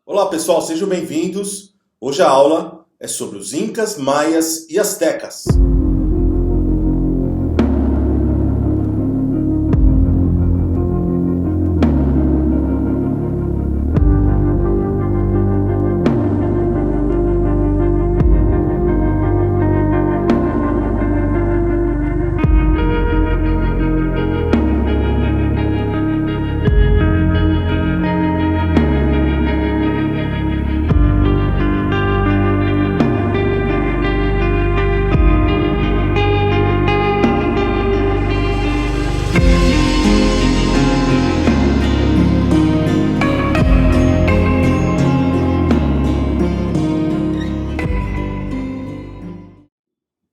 Olá pessoal, sejam bem-vindos. Hoje a aula é sobre os Incas, Maias e Astecas.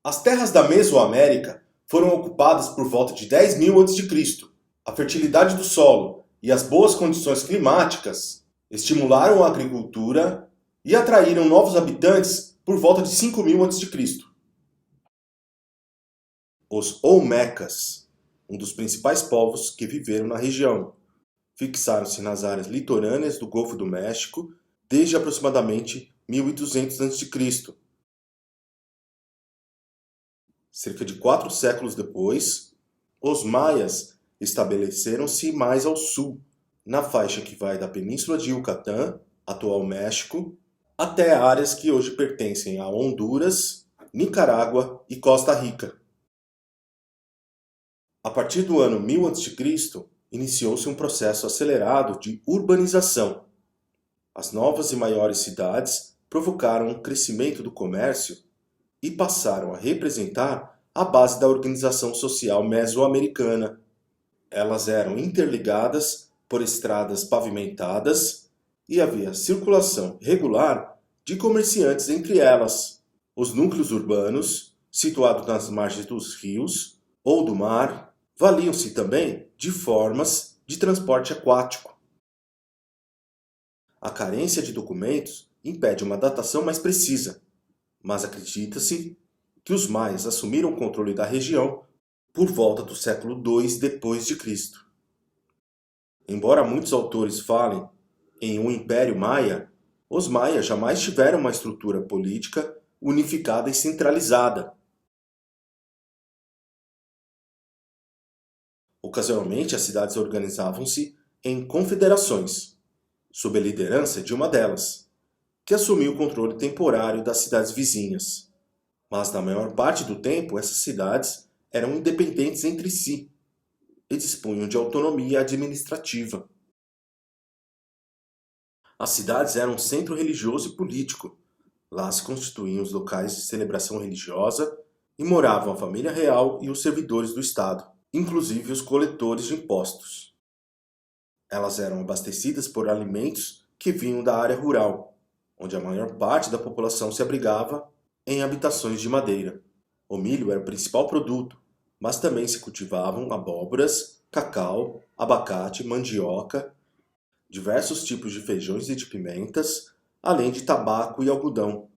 As terras da Mesoamérica foram ocupadas por volta de 10.000 a.C. A fertilidade do solo e as boas condições climáticas estimularam a agricultura e atraíram novos habitantes por volta de 5.000 a.C. Os Olmecas, um dos principais povos que viveram na região, fixaram-se nas áreas litorâneas do Golfo do México desde aproximadamente 1200 a.C. Cerca de 4 séculos depois, os Maias estabeleceram-se mais ao sul, na faixa que vai da Península de Yucatán, atual México, até áreas que hoje pertencem a Honduras, Nicarágua e Costa Rica. A partir do ano 1000 a.C., iniciou-se um processo acelerado de urbanização. As novas e maiores cidades provocaram um crescimento do comércio e passaram a representar a base da organização social mesoamericana. Elas eram interligadas por estradas pavimentadas e havia circulação regular de comerciantes entre elas. Os núcleos urbanos, situados nas margens dos rios ou do mar, valiam-se também de formas de transporte aquático. A carência de documentos impede uma datação mais precisa, mas acredita-se que os maias assumiram o controle da região por volta do século II d.C. Embora muitos autores falem em um Império Maia, os maias jamais tiveram uma estrutura política unificada e centralizada. Ocasionalmente, as cidades organizavam-se em confederações, sob a liderança de uma delas, que assumia o controle temporário das cidades vizinhas. Mas na maior parte do tempo, essas cidades eram independentes entre si e dispunham de autonomia administrativa. As cidades eram um centro religioso e político. Lá se constituíam os locais de celebração religiosa e moravam a família real e os servidores do Estado, inclusive os coletores de impostos. Elas eram abastecidas por alimentos que vinham da área rural, onde a maior parte da população se abrigava em habitações de madeira. O milho era o principal produto, mas também se cultivavam abóboras, cacau, abacate, mandioca, diversos tipos de feijões e de pimentas, além de tabaco e algodão.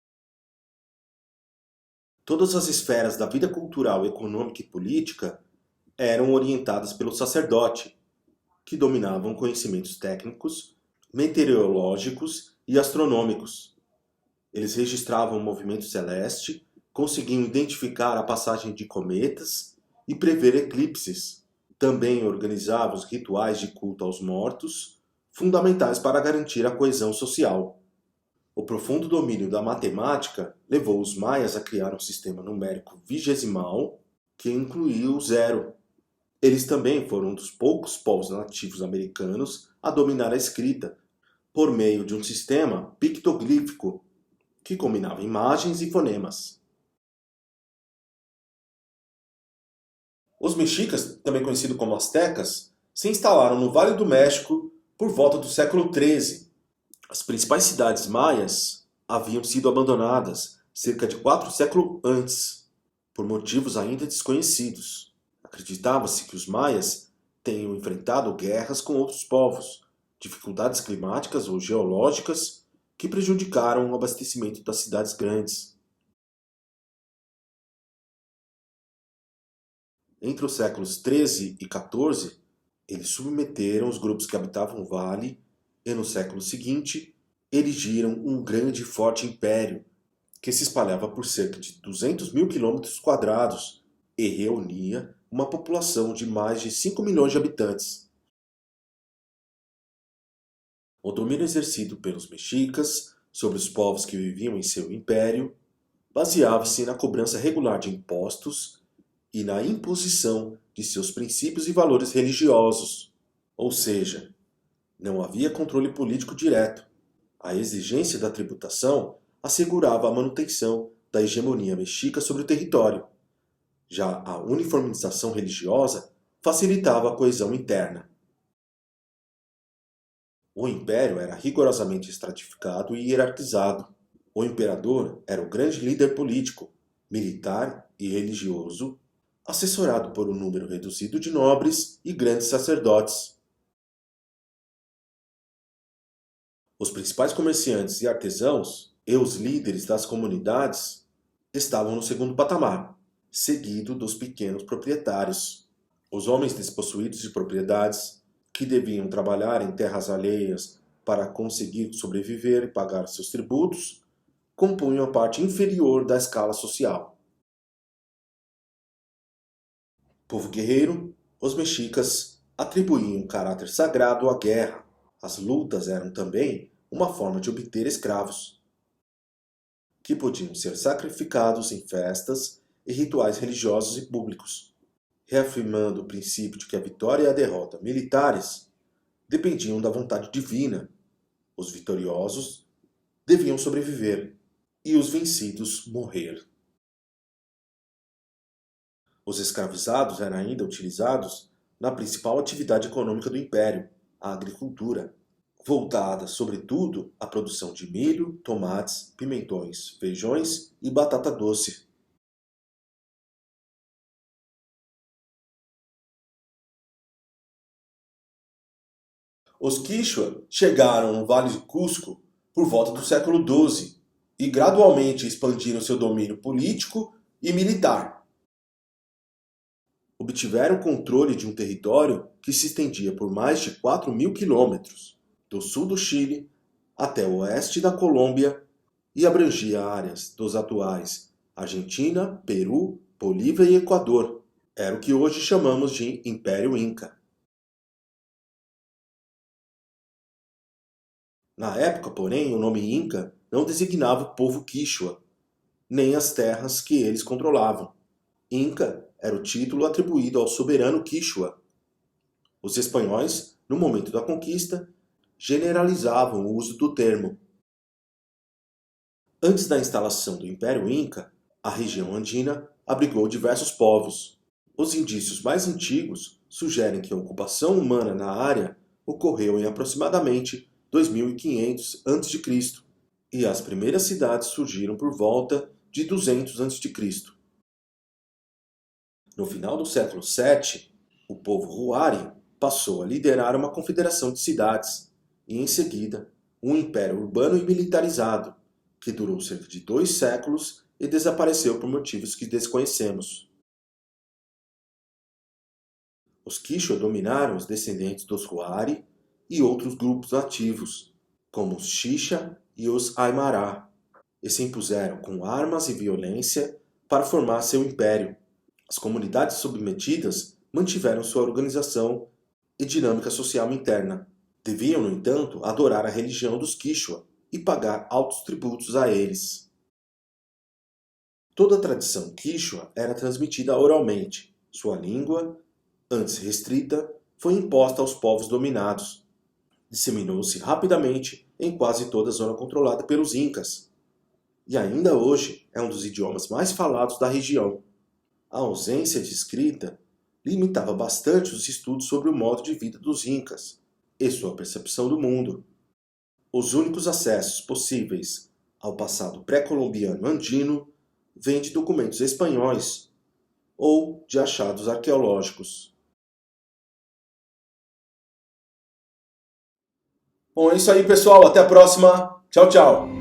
Todas as esferas da vida cultural, econômica e política eram orientadas pelo sacerdote, que dominavam conhecimentos técnicos, meteorológicos e astronômicos. Eles registravam o movimento celeste, conseguiam identificar a passagem de cometas e prever eclipses. Também organizavam os rituais de culto aos mortos, fundamentais para garantir a coesão social. O profundo domínio da matemática levou os maias a criar um sistema numérico vigesimal que incluía o zero. Eles também foram um dos poucos povos nativos americanos a dominar a escrita, por meio de um sistema pictoglífico, que combinava imagens e fonemas. Os mexicas, também conhecidos como astecas, se instalaram no Vale do México por volta do século XIII. As principais cidades maias haviam sido abandonadas cerca de 4 séculos antes, por motivos ainda desconhecidos. Acreditava-se que os maias tenham enfrentado guerras com outros povos, dificuldades climáticas ou geológicas que prejudicaram o abastecimento das cidades grandes. Entre os séculos XIII e XIV, eles submeteram os grupos que habitavam o vale e, no século seguinte, erigiram um grande e forte império que se espalhava por cerca de 200 mil quilômetros quadrados e reunia uma população de mais de 5 milhões de habitantes. O domínio exercido pelos mexicas sobre os povos que viviam em seu império baseava-se na cobrança regular de impostos e na imposição de seus princípios e valores religiosos. Ou seja, não havia controle político direto. A exigência da tributação assegurava a manutenção da hegemonia mexica sobre o território. Já a uniformização religiosa facilitava a coesão interna. O império era rigorosamente estratificado e hierarquizado. O imperador era o grande líder político, militar e religioso, assessorado por um número reduzido de nobres e grandes sacerdotes. Os principais comerciantes e artesãos e os líderes das comunidades estavam no segundo patamar, seguido dos pequenos proprietários. Os homens despossuídos de propriedades, que deviam trabalhar em terras alheias para conseguir sobreviver e pagar seus tributos, compunham a parte inferior da escala social. Povo guerreiro, os mexicas atribuíam um caráter sagrado à guerra. As lutas eram também uma forma de obter escravos, que podiam ser sacrificados em festas e rituais religiosos e públicos, reafirmando o princípio de que a vitória e a derrota militares dependiam da vontade divina. Os vitoriosos deviam sobreviver e os vencidos morrer. Os escravizados eram ainda utilizados na principal atividade econômica do império, a agricultura, voltada sobretudo à produção de milho, tomates, pimentões, feijões e batata doce. Os Quichua chegaram no Vale do Cusco por volta do século XII e gradualmente expandiram seu domínio político e militar. Obtiveram controle de um território que se estendia por mais de 4.000 quilômetros, do sul do Chile até o oeste da Colômbia, e abrangia áreas dos atuais Argentina, Peru, Bolívia e Equador. Era o que hoje chamamos de Império Inca. Na época, porém, o nome Inca não designava o povo Quichua, nem as terras que eles controlavam. Inca era o título atribuído ao soberano Quichua. Os espanhóis, no momento da conquista, generalizavam o uso do termo. Antes da instalação do Império Inca, a região andina abrigou diversos povos. Os indícios mais antigos sugerem que a ocupação humana na área ocorreu em aproximadamente 2500 a.C., e as primeiras cidades surgiram por volta de 200 a.C. No final do século VII, o povo Huari passou a liderar uma confederação de cidades e, em seguida, um império urbano e militarizado, que durou cerca de 2 séculos e desapareceu por motivos que desconhecemos. Os Quichua dominaram os descendentes dos Huari e outros grupos nativos, como os Xixa e os Aymara, e se impuseram com armas e violência para formar seu império. As comunidades submetidas mantiveram sua organização e dinâmica social interna. Deviam, no entanto, adorar a religião dos Quichua e pagar altos tributos a eles. Toda a tradição Quichua era transmitida oralmente. Sua língua, antes restrita, foi imposta aos povos dominados. Disseminou-se rapidamente em quase toda a zona controlada pelos Incas. E ainda hoje é um dos idiomas mais falados da região. A ausência de escrita limitava bastante os estudos sobre o modo de vida dos Incas e sua percepção do mundo. Os únicos acessos possíveis ao passado pré-colombiano andino vêm de documentos espanhóis ou de achados arqueológicos. Bom, é isso aí, pessoal. Até a próxima. Tchau, tchau.